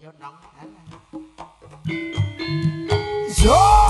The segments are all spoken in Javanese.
Yo nong. Yo.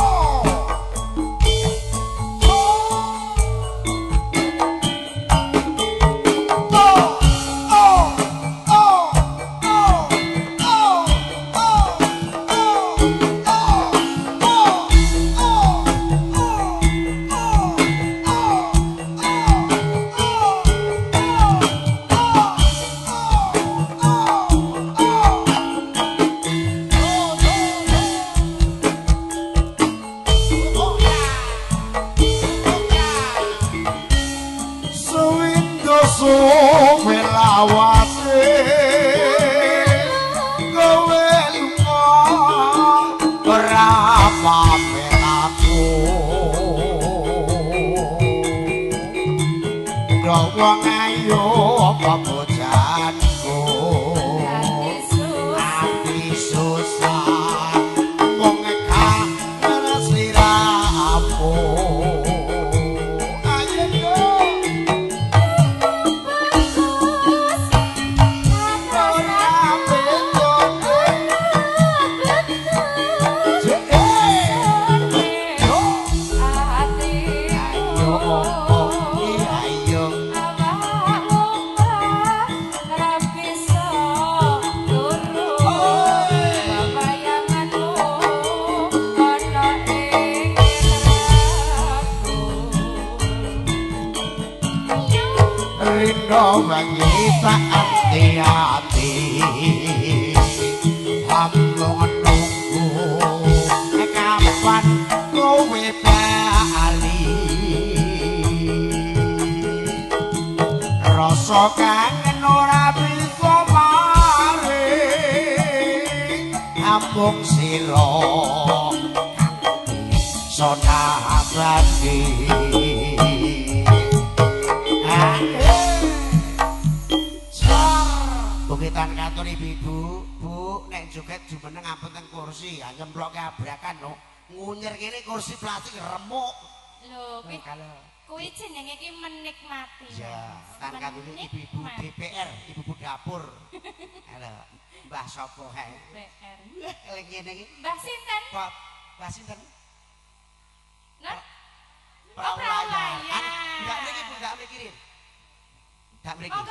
Wong ayo apa bojanku ati susah wong gak sliramu ayo wangi hati-hati hambung nunggu kapan kowe bali rasa kangen ora bisa mari hambung sira sona abadi Bukitan kantor ibu-ibu, Bu, nek joget jumeneng ampun teng kursi, nyemplok abrakan lho. Ngunyer kene kursi plastik remuk. Lho, kuwi jenenge iki menikmati. Ya, tan kantune ibu-ibu DPR, ibu-ibu dapur. Halo, Mbah sapa kae? DPR. Lek ngene iki. Mbah sinten? Mbah sinten? Nah. Prawayan. Enggak mriki, Bu, enggak mikirin. Dak mriki.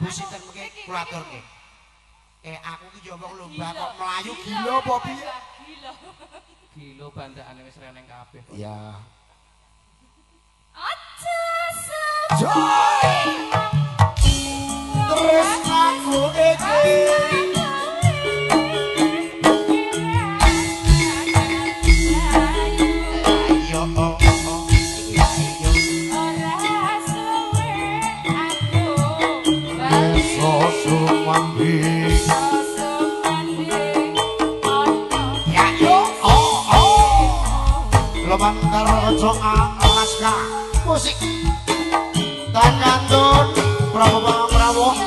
Bu sinten mengke kula aturke. Aku ki yo wong lomba kok mlayu gila apa piye? Gila. Gila bandakane wis reneng kabeh. Ya. Aja sejoy. Terus aku iki Bantar Alaska musik Tanjantun Prabowo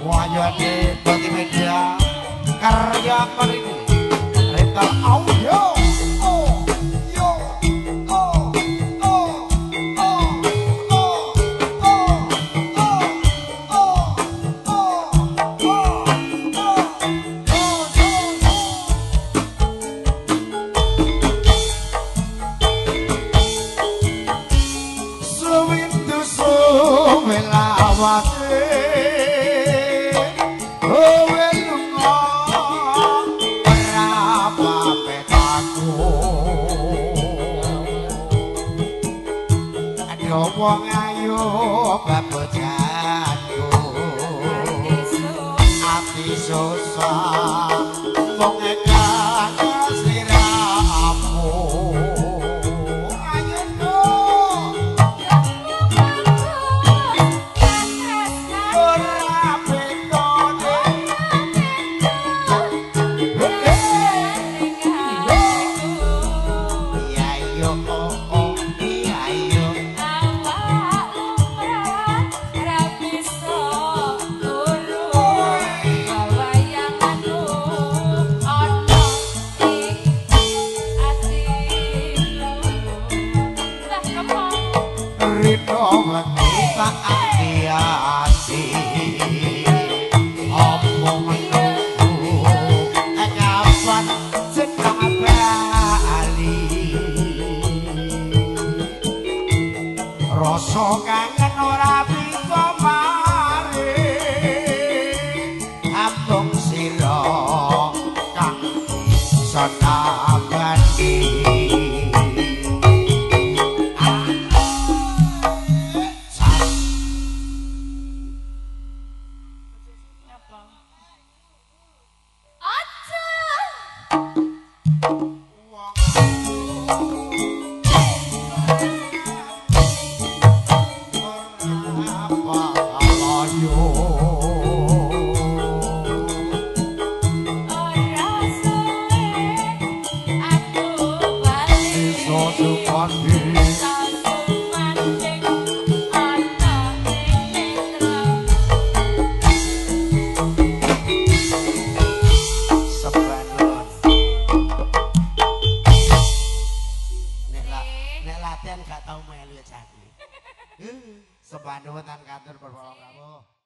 wajane bagi media karya Marini rental audio wong ayu babojanku ati susah wong gak sliramu ayo ora betone iya yo sira kang satabani Apa? Aja. Ora suwe aku bali. Sasu mancing ana ing netra. Nek latihan gak tau melu cah iki. Sebandotan kantor perpolo kamu.